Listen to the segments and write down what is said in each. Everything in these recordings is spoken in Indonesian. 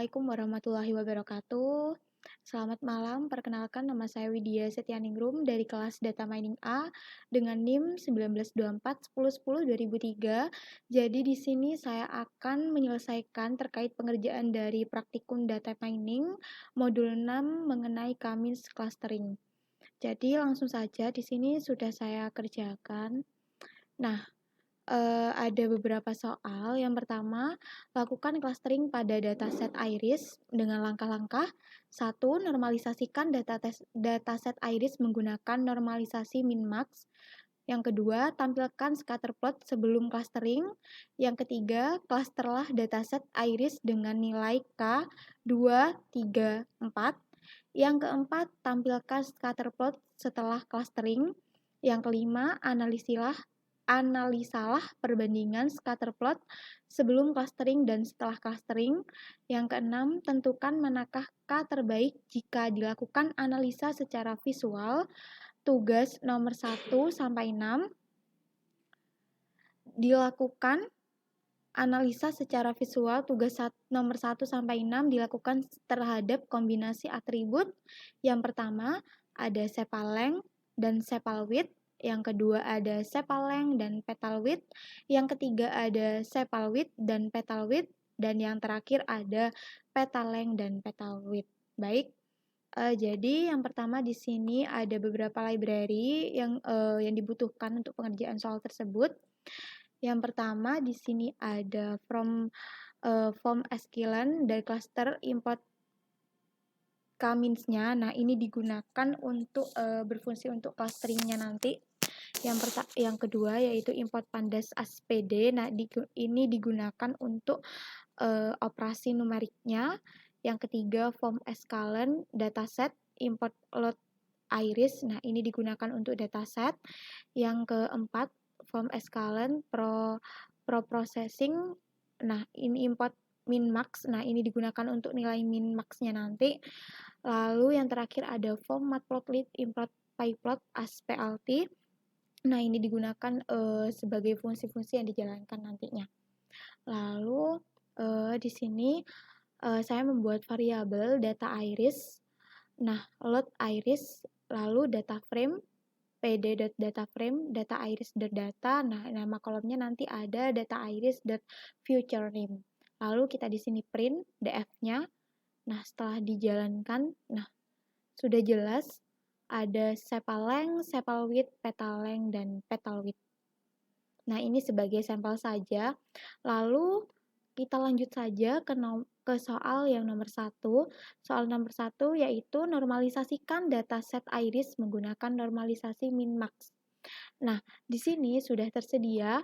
Assalamualaikum warahmatullahi wabarakatuh. Selamat malam, perkenalkan nama saya Widya Setianingrum dari kelas Data Mining A dengan NIM 19241010-2003. Jadi di sini saya akan menyelesaikan terkait pengerjaan dari praktikum Data Mining modul 6 mengenai K-means clustering. Jadi langsung saja di sini sudah saya kerjakan. Nah, ada beberapa soal. Yang pertama, lakukan clustering pada dataset iris dengan langkah-langkah. 1. Normalisasikan dataset iris menggunakan normalisasi min-max. Yang kedua, tampilkan scatterplot sebelum clustering. Yang ketiga, clusterlah dataset iris dengan nilai K 2, 3, 4. Yang keempat, tampilkan scatterplot setelah clustering. Yang kelima, analisalah perbandingan scatterplot sebelum clustering dan setelah clustering. Yang keenam, tentukan manakah K terbaik jika dilakukan analisa secara visual. Tugas nomor 1 sampai 6 dilakukan analisa secara visual. Tugas nomor 1 sampai 6 dilakukan terhadap kombinasi atribut. Yang pertama ada sepal length dan sepal width. Yang kedua ada sepal length dan petal width. Yang ketiga ada sepal width dan petal width. Dan yang terakhir ada petal length dan petal width. Baik, jadi yang pertama di sini ada beberapa library yang dibutuhkan untuk pengerjaan soal tersebut. Yang pertama di sini ada from sklearn dari cluster import K-means-nya. Nah, ini digunakan untuk berfungsi untuk clusteringnya nanti. Yang kedua yaitu import pandas aspd. Nah, ini digunakan untuk operasi numeriknya. Yang ketiga form sklearn dataset import load iris. Nah, ini digunakan untuk dataset. Yang keempat form sklearn pro processing. Nah, ini import min-max. Nah, ini digunakan untuk nilai min-max-nya nanti. Lalu yang terakhir ada form matplotlib import pyplot as plt. Nah, ini digunakan sebagai fungsi-fungsi yang dijalankan nantinya. Lalu di sini saya membuat variabel data iris. Nah, load iris, lalu data frame, pd.dataframe, data iris.data. Nah, nama kolomnya nanti ada data iris.future name. Lalu kita di sini print df-nya. Nah, setelah dijalankan, nah, sudah jelas ada sepal length, sepal width, petal length, dan petal width. Nah, ini sebagai sampel saja. Lalu kita lanjut saja ke soal yang nomor 1. Soal nomor 1 yaitu normalisasikan dataset iris menggunakan normalisasi min-max. Nah, di sini sudah tersedia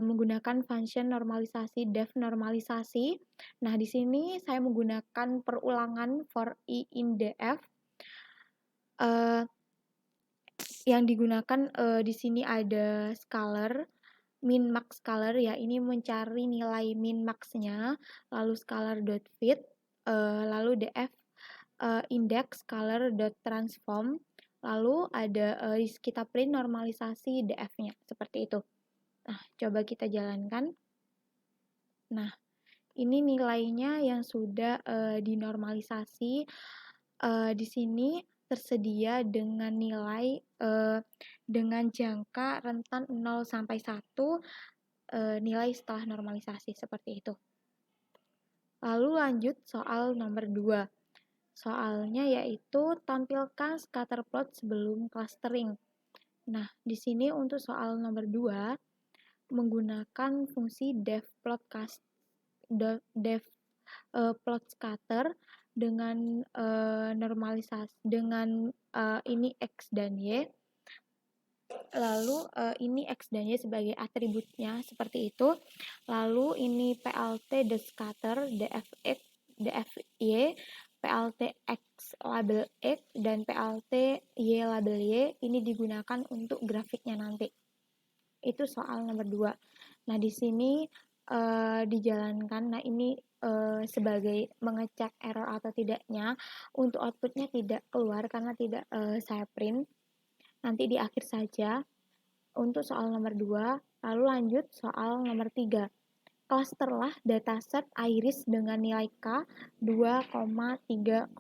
menggunakan function normalisasi def normalisasi. Nah, di sini saya menggunakan perulangan for i in df. Yang digunakan di sini ada scalar min-max scalar, ya, ini mencari nilai min-max-nya, lalu scalar.fit, lalu df index scalar.transform, lalu ada kita print normalisasi df-nya, seperti itu. Nah, coba kita jalankan. Nah, ini nilainya yang sudah dinormalisasi. Di sini tersedia dengan nilai dengan jangka rentan 0 sampai 1 nilai setelah normalisasi, seperti itu. Lalu lanjut soal nomor 2. Soalnya yaitu tampilkan scatterplot sebelum clustering. Nah, di sini untuk soal nomor 2 menggunakan fungsi plot scatter dengan normalisasi dengan ini x dan y. Lalu ini x dan y sebagai atributnya, seperti itu. Lalu ini plt.scatter dfy, plt x label x dan plt y label y, ini digunakan untuk grafiknya nanti. Itu soal nomor 2. Nah, di sini dijalankan. Nah, ini sebagai mengecek error atau tidaknya. Untuk outputnya tidak keluar karena tidak saya print. Nanti di akhir saja untuk soal nomor 2. Lalu lanjut soal nomor 3. klasterlah dataset iris dengan nilai K 2,3,4.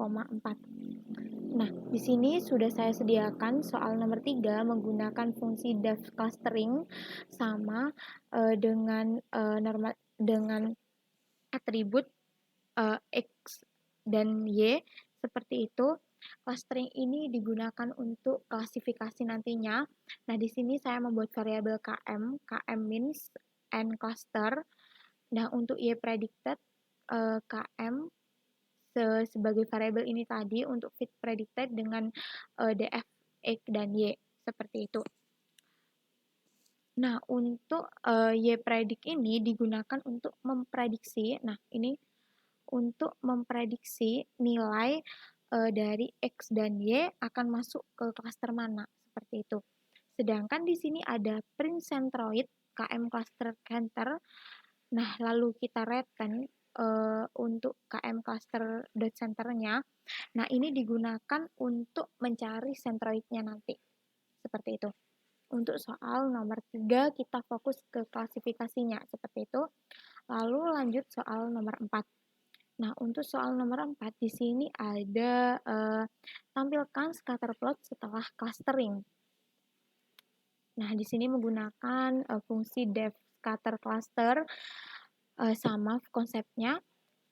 Nah, di sini sudah saya sediakan soal nomor 3 menggunakan fungsi depth clustering sama dengan atribut X dan Y seperti itu. Clustering ini digunakan untuk klasifikasi nantinya. Nah, di sini saya membuat variabel KM means and cluster. Nah, untuk Y predicted, KM sebagai variabel ini tadi untuk fit predicted dengan DF, X, dan Y, seperti itu. Nah, untuk Y predict ini digunakan untuk memprediksi, nah ini untuk memprediksi nilai dari X dan Y akan masuk ke klaster mana, seperti itu. Sedangkan di sini ada print centroid, KM cluster center. Nah, lalu kita return untuk KM cluster dot centernya. Nah, ini digunakan untuk mencari centroidnya nanti. Seperti itu. Untuk soal nomor 3 kita fokus ke klasifikasinya, seperti itu. Lalu lanjut soal nomor 4. Nah, untuk soal nomor 4 di sini ada tampilkan scatter plot setelah clustering. Nah, di sini menggunakan fungsi depth scatter cluster sama konsepnya.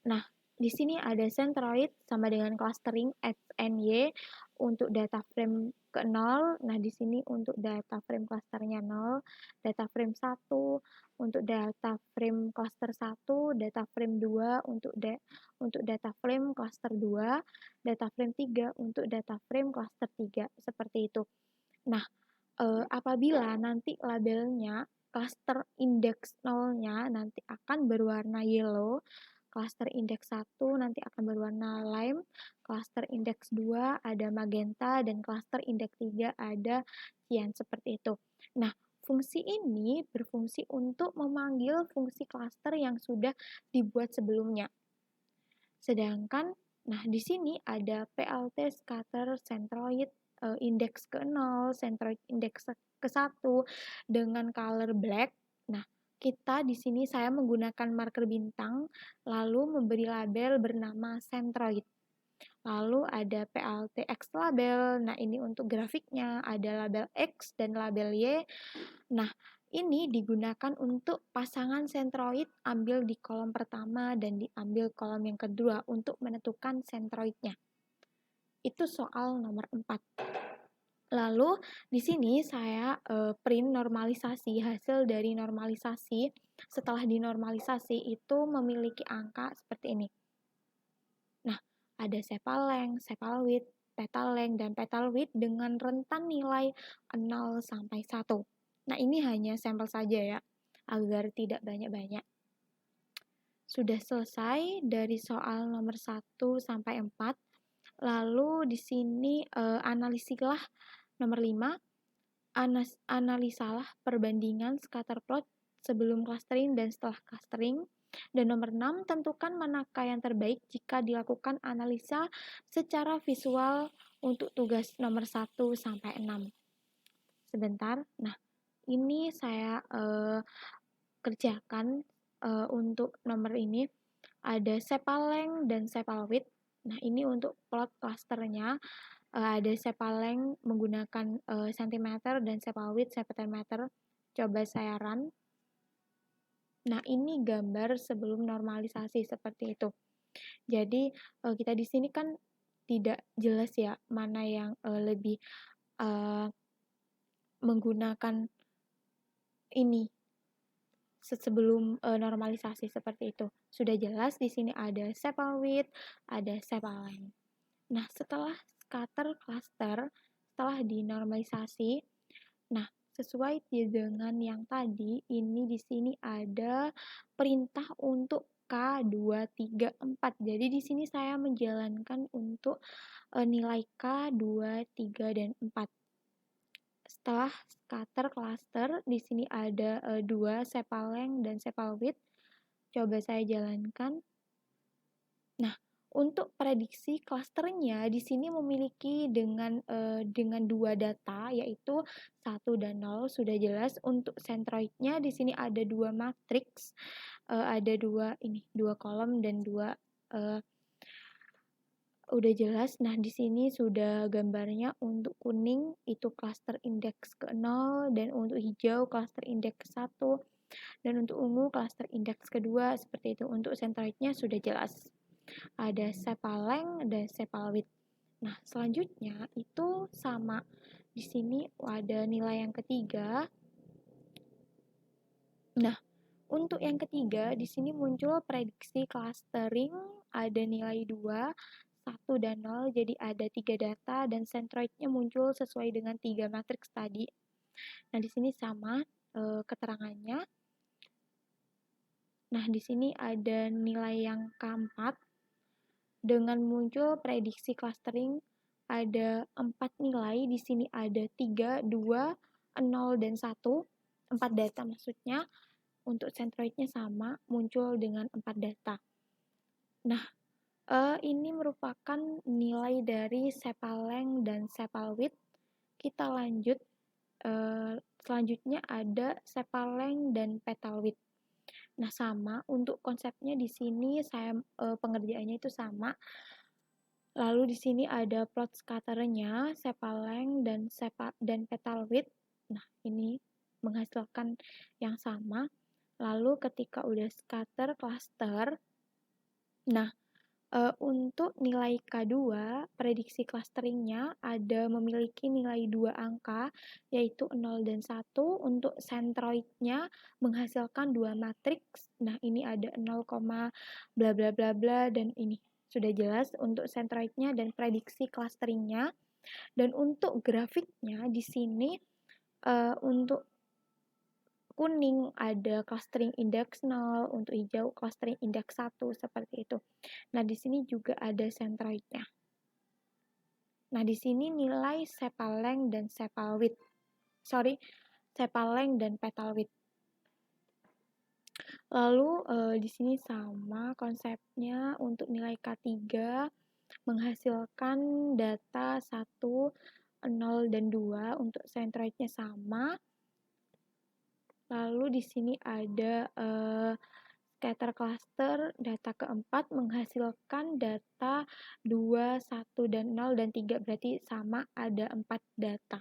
Nah, di sini ada centroid sama dengan clustering X and Y untuk data frame ke 0. Nah, di sini untuk data frame clusternya 0, data frame 1 untuk data frame cluster 1, data frame 2 untuk data frame cluster 2, data frame 3 untuk data frame cluster 3, seperti itu. Nah, apabila nanti labelnya cluster index 0-nya nanti akan berwarna yellow, cluster index 1 nanti akan berwarna lime, cluster index 2 ada magenta, dan cluster index 3 ada cyan, seperti itu. Nah, fungsi ini berfungsi untuk memanggil fungsi cluster yang sudah dibuat sebelumnya. Sedangkan, nah di sini ada PLT scatter centroid index ke-0, centroid index ke-1 dengan color black. Nah, kita di sini saya menggunakan marker bintang lalu memberi label bernama centroid. Lalu ada PLT X label. Nah, ini untuk grafiknya ada label X dan label Y. Nah, ini digunakan untuk pasangan centroid ambil di kolom pertama dan diambil kolom yang kedua untuk menentukan centroidnya. Itu soal nomor 4. Lalu di sini saya print normalisasi, hasil dari normalisasi. Setelah dinormalisasi itu memiliki angka seperti ini. Nah, ada sepal length, sepal width, petal length, dan petal width dengan rentan nilai 0 sampai 1. Nah, ini hanya sampel saja ya, agar tidak banyak-banyak. Sudah selesai dari soal nomor 1 sampai 4. Lalu di sini analisilah nomor 5. Analisalah perbandingan scatter plot sebelum clustering dan setelah clustering. Dan nomor 6, tentukan manakah yang terbaik jika dilakukan analisa secara visual untuk tugas nomor 1 sampai 6. Sebentar. Nah, ini saya kerjakan untuk nomor ini. Ada sepal length dan sepal width. Nah, ini untuk plot clusternya. Ada sepal length menggunakan cm dan sepal width cm. Coba saya run. Nah, ini gambar sebelum normalisasi seperti itu. Jadi, kita di sini kan tidak jelas ya mana yang lebih menggunakan ini sebelum normalisasi seperti itu. Sudah jelas di sini ada sepal width, ada sepal length. Nah, setelah scatter cluster, setelah dinormalisasi, nah sesuai dengan yang tadi, ini di sini ada perintah untuk K, 2, 3, 4. Jadi di sini saya menjalankan untuk nilai K, 2, 3, dan 4. Setelah scatter cluster, di sini ada 2 sepal length dan sepal width. Coba saya jalankan. Nah, Untuk prediksi klasternya di sini memiliki dengan 2 data yaitu 1 dan 0 sudah jelas. Untuk centroidnya di sini ada 2 matriks, ada 2 kolom dan 2 udah jelas. Nah, di sini sudah gambarnya. Untuk kuning itu cluster indeks ke-0 dan untuk hijau cluster indeks ke-1 dan untuk ungu cluster indeks ke-2 seperti itu. Untuk centroidnya sudah jelas. Ada sepal length dan sepal width. Nah, selanjutnya itu sama. Di sini ada nilai yang ketiga. Nah, untuk yang ketiga di sini muncul prediksi clustering, ada nilai 2, 1 dan 0. Jadi ada 3 data dan centroidnya muncul sesuai dengan 3 matriks tadi. Nah, di sini sama keterangannya. Nah, di sini ada nilai yang keempat. Dengan muncul prediksi clustering ada 4 nilai, di sini ada 3, 2, 0 dan 1, 4 data maksudnya. Untuk centroidnya sama, muncul dengan 4 data. Nah, ini merupakan nilai dari sepal length dan sepal width. Kita lanjut, selanjutnya ada sepal length dan petal width. Nah, sama untuk konsepnya di sini saya pengerjaannya itu sama. Lalu di sini ada plot scatternya, sepal length dan petal width. Nah, ini menghasilkan yang sama. Lalu ketika udah scatter cluster, nah untuk nilai K2 prediksi clusteringnya ada memiliki nilai 2 angka yaitu 0 dan 1. Untuk centroidnya menghasilkan 2 matriks. Nah, ini ada 0, bla bla bla bla dan ini sudah jelas untuk centroidnya dan prediksi clusteringnya. Dan untuk grafiknya di sini untuk kuning ada clustering index 0, untuk hijau clustering index 1 seperti itu. Nah, di sini juga ada centroidnya. Nah, di sini nilai sepal length dan sepal width. Sepal length dan petal width. Lalu di sini sama konsepnya. Untuk nilai K3 menghasilkan data 1, 0 dan 2. Untuk centroidnya sama. Lalu di sini ada scatter cluster, data keempat menghasilkan data 2, 1 dan 0 dan 3, berarti sama ada 4 data.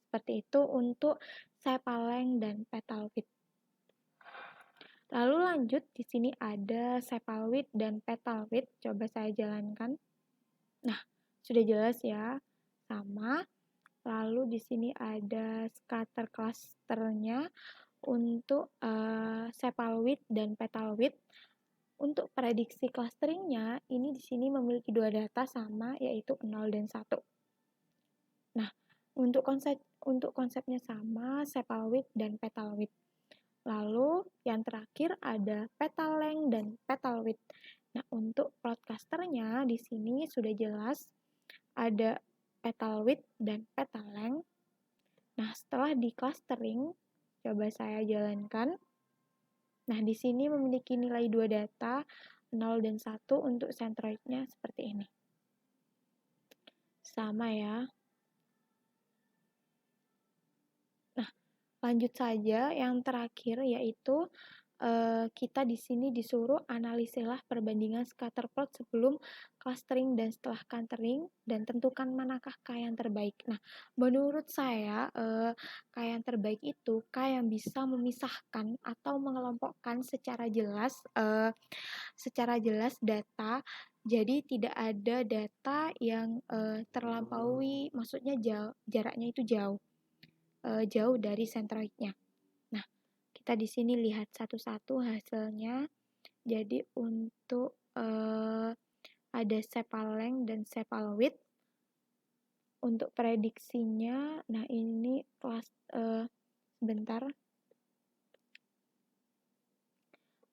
Seperti itu untuk sepal length dan petal width. Lalu lanjut di sini ada sepal width dan petal width. Coba saya jalankan. Nah, sudah jelas ya, sama. Lalu di sini ada scatter clusternya untuk sepal width dan petal width. Untuk prediksi clusteringnya, ini di sini memiliki 2 data sama, yaitu 0 dan 1. Nah, untuk konsepnya sama, sepal width dan petal width. Lalu yang terakhir ada petal length dan petal width. Nah, untuk plot clusternya di sini sudah jelas ada petal width dan petal length. Nah, setelah di clustering, coba saya jalankan. Nah, di sini memiliki nilai 2 data, 0 dan 1 untuk centroidnya seperti ini. Sama ya. Nah, lanjut saja yang terakhir yaitu kita di sini disuruh analisilah perbandingan scatter plot sebelum clustering dan setelah clustering dan tentukan manakah K yang terbaik. Nah, menurut saya K yang terbaik itu K yang bisa memisahkan atau mengelompokkan secara jelas data. Jadi tidak ada data yang terlampaui, maksudnya jaraknya itu jauh dari centroidnya. Nah, kita di sini lihat satu-satu hasilnya. Jadi untuk ada sepal length dan sepal width. Untuk prediksinya, nah ini sebentar.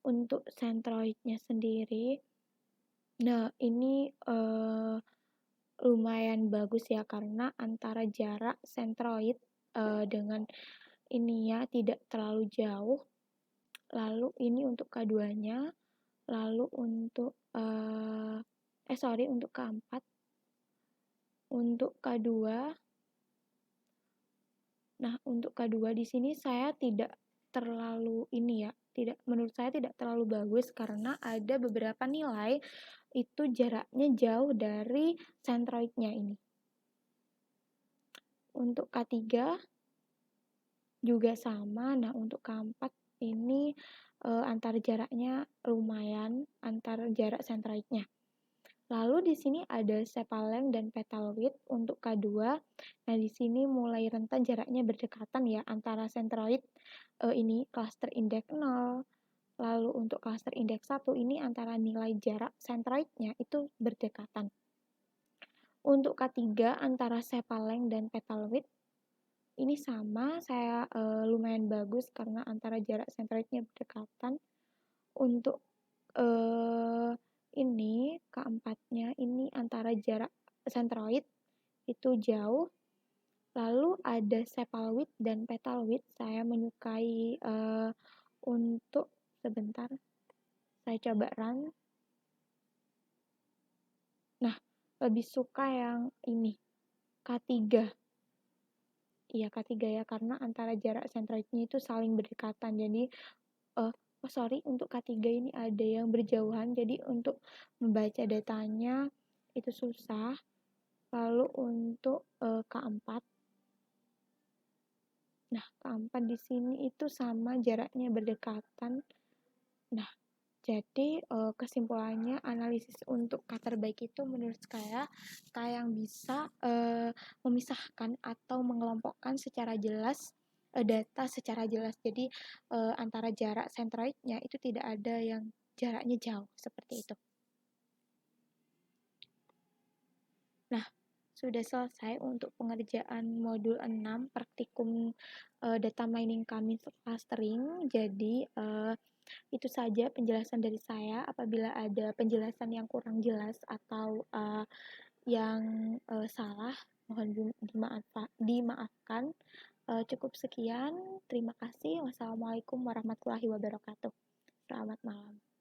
Untuk centroidnya sendiri, nah ini lumayan bagus ya karena antara jarak centroid dengan ini ya tidak terlalu jauh. Lalu ini untuk K2-nya, lalu untuk untuk keempat, untuk K2. Nah, untuk K2 di sini saya tidak terlalu menurut saya tidak terlalu bagus karena ada beberapa nilai itu jaraknya jauh dari sentroidnya ini. Untuk K3 juga sama. Nah, untuk K4 ini antar jaraknya lumayan antar jarak sentroidnya. Lalu di sini ada sepal length dan petal width untuk K2. Nah, di sini mulai rentan jaraknya berdekatan ya antara sentroid ini cluster index 0. Lalu untuk cluster index 1 ini antara nilai jarak sentroidnya itu berdekatan. Untuk K3 antara sepal length dan petal width ini sama, saya lumayan bagus karena antara jarak sentroidnya berdekatan. Untuk ini keempatnya ini antara jarak sentroid itu jauh. Lalu ada sepal width dan petal width. Saya menyukai untuk sebentar. Saya coba run. Nah, lebih suka yang ini K3. Iya, K3 ya, karena antara jarak sentroidnya itu saling berdekatan. Jadi untuk K3 ini ada yang berjauhan, jadi untuk membaca datanya itu susah. Lalu untuk K4, nah K4 di sini itu sama jaraknya berdekatan. Nah, jadi kesimpulannya analisis untuk K terbaik itu menurut saya yang bisa memisahkan atau mengelompokkan secara jelas data secara jelas. Jadi antara jarak sentroidnya itu tidak ada yang jaraknya jauh seperti itu. Nah, sudah selesai untuk pengerjaan modul 6 praktikum data mining kami clustering. Jadi itu saja penjelasan dari saya. Apabila ada penjelasan yang kurang jelas atau yang salah, mohon dimaafkan. Cukup sekian. Terima kasih. Wassalamualaikum warahmatullahi wabarakatuh. Selamat malam.